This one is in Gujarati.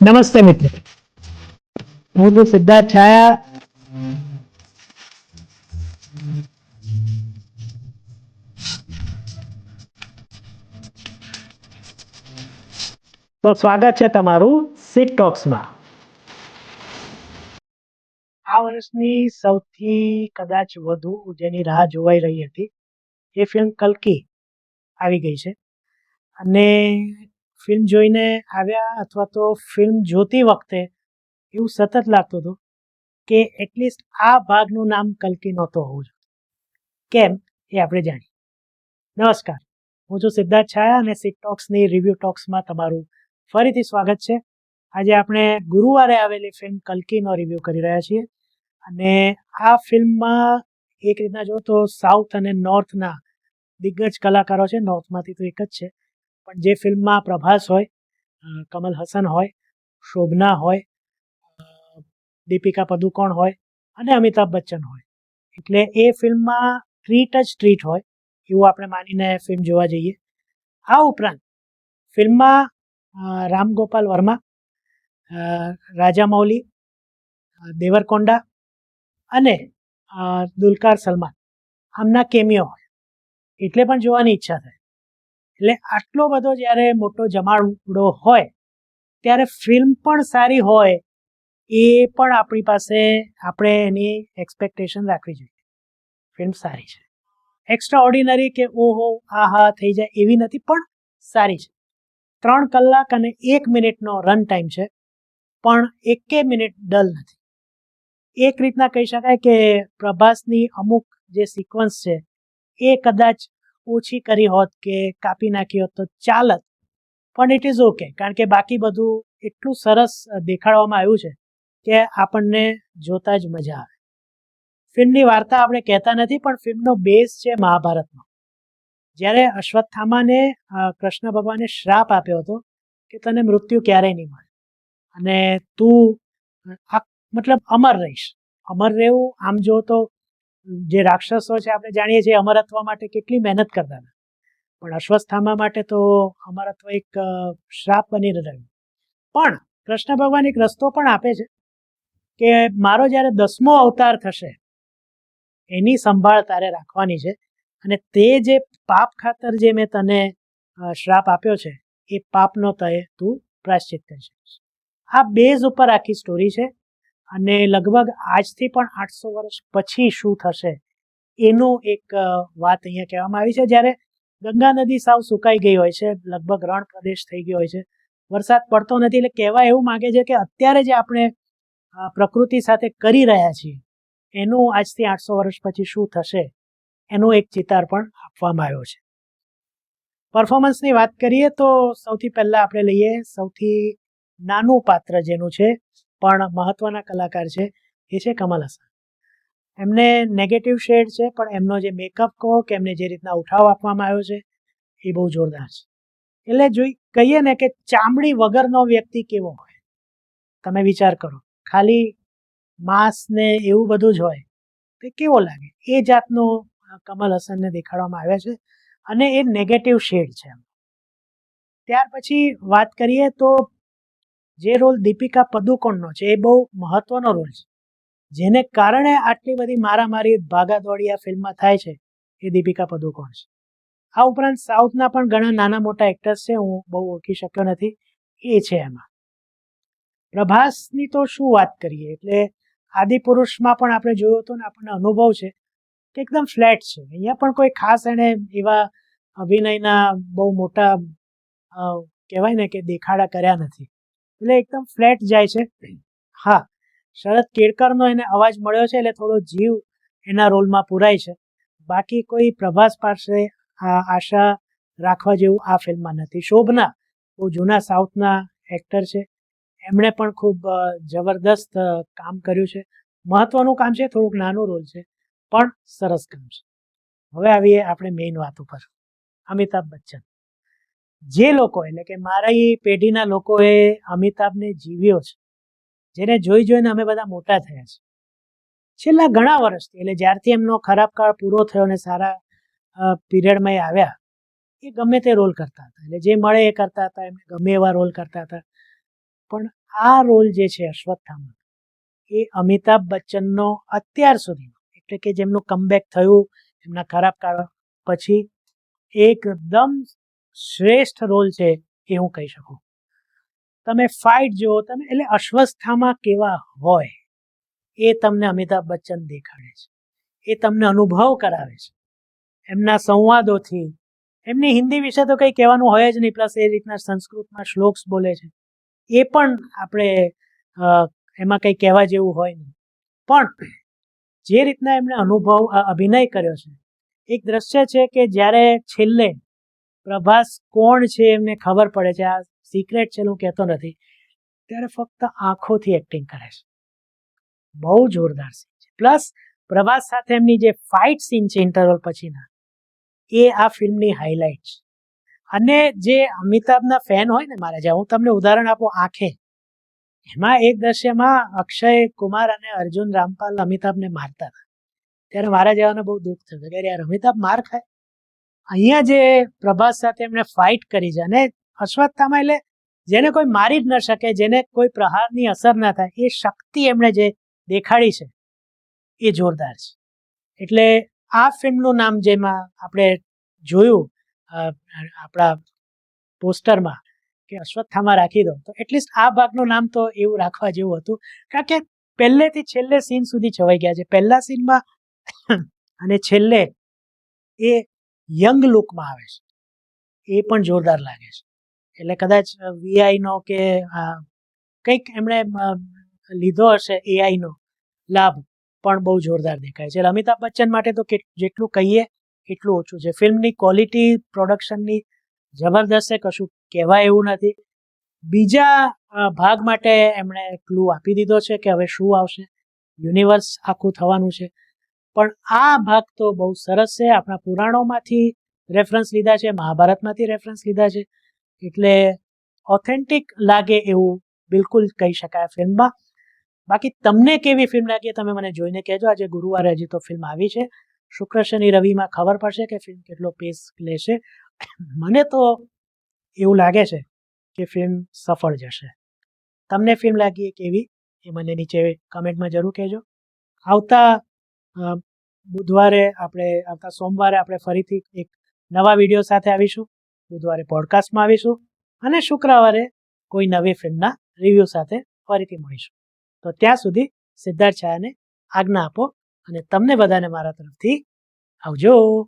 નમસ્તે મિત્રો, હું છું સિદ્ધાર્થ છાયા. તો સ્વાગત છે તમારું સિટ ટોક્સમાં. આ વર્ષની સૌથી કદાચ વધુ જેની રાહ જોવાઈ રહી હતી એ ફિલ્મ કલ્કી આવી ગઈ છે. અને ફિલ્મ જોઈને આવ્યા અથવા તો ફિલ્મ જોતી વખતે એવું સતત લાગતું હતું કે એટલીસ્ટ આ ભાગનું નામ કલ્કી નહોતો હોવું જોઈએ. કેમ એ આપણે જાણીએ. નમસ્કાર, હું છું સિદ્ધાર્થ છાયા અને સિટ ટોક્સની રિવ્યુ ટોક્સમાં તમારું ફરીથી સ્વાગત છે. આજે આપણે ગુરુવારે આવેલી ફિલ્મ કલ્કીનો રિવ્યુ કરી રહ્યા છીએ. અને આ ફિલ્મમાં એક રીતના જો તો સાઉથ અને નોર્થના દિગ્ગજ કલાકારો છે. નોર્થમાંથી તો એક જ છે, પણ જે ફિલ્મમાં પ્રભાસ હોય, કમલ હસન હોય, શોભના હોય, દીપિકા પદુકોણ હોય અને અમિતાભ બચ્ચન હોય, એટલે એ ફિલ્મમાં ટ્રીટ જ ટ્રીટ હોય એવું આપણે માનીને ફિલ્મ જોવા જઈએ. આ ઉપરાંત ફિલ્મમાં રામ ગોપાલ વર્મા, રાજામૌલી, દેવરકોંડા અને દુલકાર સલમાન આમના કેમિયો હોય એટલે પણ જોવાની ઈચ્છા થાય. એટલે આટલો બધો જ્યારે મોટો જમાવડો હોય ત્યારે ફિલ્મ પણ સારી હોય એ પણ આપણી પાસે આપણે એની એક્સપેક્ટેશન રાખવી જોઈએ. ફિલ્મ સારી છે, એક્સ્ટ્રા ઓર્ડિનરી કે ઓહો આ હા થઈ જાય એવી નથી, પણ સારી છે. 3 કલાક અને 1 મિનિટનો રન ટાઈમ છે, પણ એકે મિનિટ ડલ નથી. એક રીતના કહી શકાય કે પ્રભાસની અમુક જે સિક્વન્સ છે એ કદાચ ઓછી કરી હોત કે કાપી નાખી હોત તો ચાલત, પણ ઇટ ઇઝ ઓકે, કારણ કે બાકી બધું એટલું સરસ દેખાડવામાં આવ્યું છે કે આપણને જોતા જ મજા આવે. ફિલ્મની વાર્તા આપણે કહેતા નથી, પણ ફિલ્મનો બેઝ છે મહાભારતનો. જ્યારે અશ્વત્થામાને કૃષ્ણ ભગવાને શ્રાપ આપ્યો હતો કે તને મૃત્યુ ક્યારેય નહીં મળે અને તું મતલબ અમર રહીશ. અમર રહેવું આમ જો તો જે રાક્ષસો છે આપણે જાણીએ છીએ અમરત્વ માટે કેટલી મહેનત કરતા હતા, પણ અશ્વત્થામા માટે તો અમરત્વ એક શ્રાપ બની રહ્યું. પણ કૃષ્ણ ભગવાન એક રસ્તો પણ આપે છે કે મારો જ્યારે 10મો અવતાર થશે એની સંભાળ તારે રાખવાની છે, અને તે જે પાપ ખાતર જે મેં તને શ્રાપ આપ્યો છે એ પાપનો તું પ્રાયશ્ચિત કરી શકીશ. આ બેઝ ઉપર આખી સ્ટોરી છે. અને લગભગ આજથી પણ 800 વર્ષ પછી શું થશે એનું એક વાત અહીંયા કહેવામાં આવી છે. જ્યારે ગંગા નદી સાવ સુકાઈ ગઈ હોય છે, લગભગ રણ પ્રદેશ થઈ ગયો હોય છે, વરસાદ પડતો નથી, એટલે કહેવા એવું માંગે છે કે અત્યારે જે આપણે પ્રકૃતિ સાથે કરી રહ્યા છીએ એનું આજથી 800 વર્ષ પછી શું થશે એનો એક ચિતાર પણ આપવામાં આવ્યો છે. પરફોર્મન્સની વાત કરીએ તો સૌથી પહેલા આપણે લઈએ સૌથી નાનું પાત્ર જેનું છે પણ મહત્વના કલાકાર છે એ છે કમલ હસન. એમને નેગેટિવ શેડ છે, પણ એમનો જે મેકઅપ કહો કે એમને જે રીતના ઉઠાવ આપવામાં આવ્યો છે એ બહુ જોરદાર છે. એટલે કહીએ ને કે ચામડી વગરનો વ્યક્તિ કેવો હોય તમે વિચાર કરો, ખાલી માંસ ને એવું બધું જ હોય તે કેવો લાગે, એ જાતનો કમલ હસનને દેખાડવામાં આવ્યા છે અને એ નેગેટિવ શેડ છે. ત્યાર પછી વાત કરીએ તો જે રોલ દીપિકા પદુકોણનો છે એ બહુ મહત્વનો રોલ છે, જેને કારણે આટલી બધી મારામારી ભાગાદોડી આ ફિલ્મમાં થાય છે એ દીપિકા પદુકોણ છે. આ ઉપરાંત સાઉથના પણ ઘણા નાના મોટા એક્ટર્સ છે, હું બહુ ઓળખી શક્યો નથી, એ છે એમાં. પ્રભાસની તો શું વાત કરીએ, એટલે આદિપુરુષમાં પણ આપણે જોયું હતું ને આપણને અનુભવ છે કે એકદમ ફ્લેટ છે. અહીંયા પણ કોઈ ખાસ એને એવા અભિનયના બહુ મોટા કહેવાય ને કે દેખાડા કર્યા નથી, એટલે એકદમ ફ્લેટ જાય છે. હા, શરદ કેળકરનો એને અવાજ મળ્યો છે એટલે થોડો જીવ એના રોલમાં પુરાય છે, બાકી કોઈ પ્રભાસ પાસે આશા રાખવા જેવું આ ફિલ્મમાં નથી. શોભના બહુ જૂના સાઉથના એક્ટર છે, એમણે પણ ખૂબ જબરદસ્ત કામ કર્યું છે. મહત્વનું કામ છે, થોડુંક નાનું રોલ છે પણ સરસ કામ છે. હવે આવીએ આપણે મેઇન વાત ઉપર. અમિતાભ બચ્ચન. જે લોકો એટલે કે મારી પેઢીના લોકોએ અમિતાભને જીવ્યો છે, જેને જોઈને અમે બધા મોટા થયા છે છેલ્લા ઘણા વર્ષથી, એટલે જ્યારથી એમનો ખરાબ કાળ પૂરો થયો ને સારા પીરિયડમાં આવ્યા, એ ગમે તે રોલ કરતા હતા, એટલે જે મળે એ કરતા હતા, એમને ગમે એવા રોલ કરતા હતા. પણ આ રોલ જે છે અશ્વત્થામા, એ અમિતાભ બચ્ચનનો અત્યાર સુધીનો, એટલે કે જેમનું કમબેક થયું એમના ખરાબ કાળ પછી, એકદમ શ્રેષ્ઠ રોલ છે એ હું કહી શકું. તમે ફાઇટ જુઓ, તમે એટલે અશ્વત્થામા કેવા હોય એ તમને અમિતાભ બચ્ચન દેખાડે છે, એ તમને અનુભવ કરાવે છે એમના સંવાદોથી. એમની હિન્દી વિશે તો કંઈ કહેવાનું હોય જ નહીં, પ્લસ એ રીતના સંસ્કૃતમાં શ્લોક્સ બોલે છે, એ પણ આપણે એમાં કંઈ કહેવા જેવું હોય નહીં. પણ જે રીતના એમણે અભિનય કર્યો છે, એક દ્રશ્ય છે કે જ્યારે છેલ્લે પ્રભાસ કોણ છે એમને ખબર પડે છે, આ સિક્રેટ છે હું કહેતો નથી, ત્યારે ફક્ત આંખોથી એક્ટિંગ કરે છે. બહુ જોરદાર સીન છે. પ્લસ પ્રભાસ સાથે એમની જે ફાઇટ સીન છે ઇન્ટરવલ પછીના, એ આ ફિલ્મની હાઇલાઇટ છે. અને જે અમિતાભના ફેન હોય ને મારા જ્યાં, હું તમને ઉદાહરણ આપું, આંખે, એમાં એક દ્રશ્યમાં અક્ષય કુમાર અને અર્જુન રામપાલ અમિતાભને મારતા હતા, ત્યારે મારા જેવાને બહુ દુઃખ થયું કે યાર અમિતાભ માર ખાય. અહીંયા જે પ્રભાસ સાથે એમણે ફાઇટ કરી છે, અને અશ્વત્થામા એટલે જેને કોઈ મારી જ ન શકે, જેને કોઈ પ્રહારની અસર ના થાય, એ શક્તિ એમણે જે દેખાડી છે એ જોરદાર છે. એટલે આ ફિલ્મનું નામ જેમાં આપણે જોયું આપણા પોસ્ટરમાં કે અશ્વત્થામા રાખી દો, તો એટલીસ્ટ આ ભાગનું નામ તો એવું રાખવા જેવું હતું, કારણ કે પહેલેથી છેલ્લે સીન સુધી છવાઈ ગયા છે. પહેલા સીનમાં અને છેલ્લે એ યંગ લુકમાં આવે છે, એ પણ જોરદાર લાગે છે. એટલે કદાચ વીઆઈનો કે કંઈક એમણે લીધો હશે એઆઈનો લાભ, પણ બહુ જોરદાર દેખાય છે. એટલે અમિતાભ બચ્ચન માટે તો જેટલું કહીએ એટલું ઓછું છે. ફિલ્મની ક્વોલિટી પ્રોડક્શનની જબરદસ્ત છે, કશું કહેવાય એવું નથી. બીજા ભાગ માટે એમણે ક્લુ આપી દીધો છે કે હવે શું આવશે, યુનિવર્સ આખું થવાનું છે. પણ આ ભાગ તો બહુ સરસ છે. આપણા પુરાણોમાંથી રેફરન્સ લીધા છે, મહાભારતમાંથી રેફરન્સ લીધા છે, એટલે ઓથેન્ટિક લાગે એવું બિલકુલ કહી શકાય ફિલ્મમાં. બાકી તમને કેવી ફિલ્મ લાગી તમે મને જોઈને કહેજો. આજે ગુરુવારે હજી તો ફિલ્મ આવી છે, શુક્ર શનિ રવિમાં ખબર પડશે કે ફિલ્મ કેટલો પેસ લેશે. મને તો એવું લાગે છે કે ફિલ્મ સફળ જશે. તમને ફિલ્મ લાગી કેવી એ મને નીચે કમેન્ટમાં જરૂર કહેજો. આવતા સોમવારે આપણે ફરીથી એક નવા વિડીયો સાથે આવીશું. બુધવારે પોડકાસ્ટમાં આવીશું અને શુક્રવારે કોઈ નવી ફિલ્મના રિવ્યૂ સાથે ફરીથી મળીશું. તો ત્યાં સુધી સિદ્ધાર્થ છાયાને આજ્ઞા આપો અને તમને બધાને મારા તરફથી આવજો.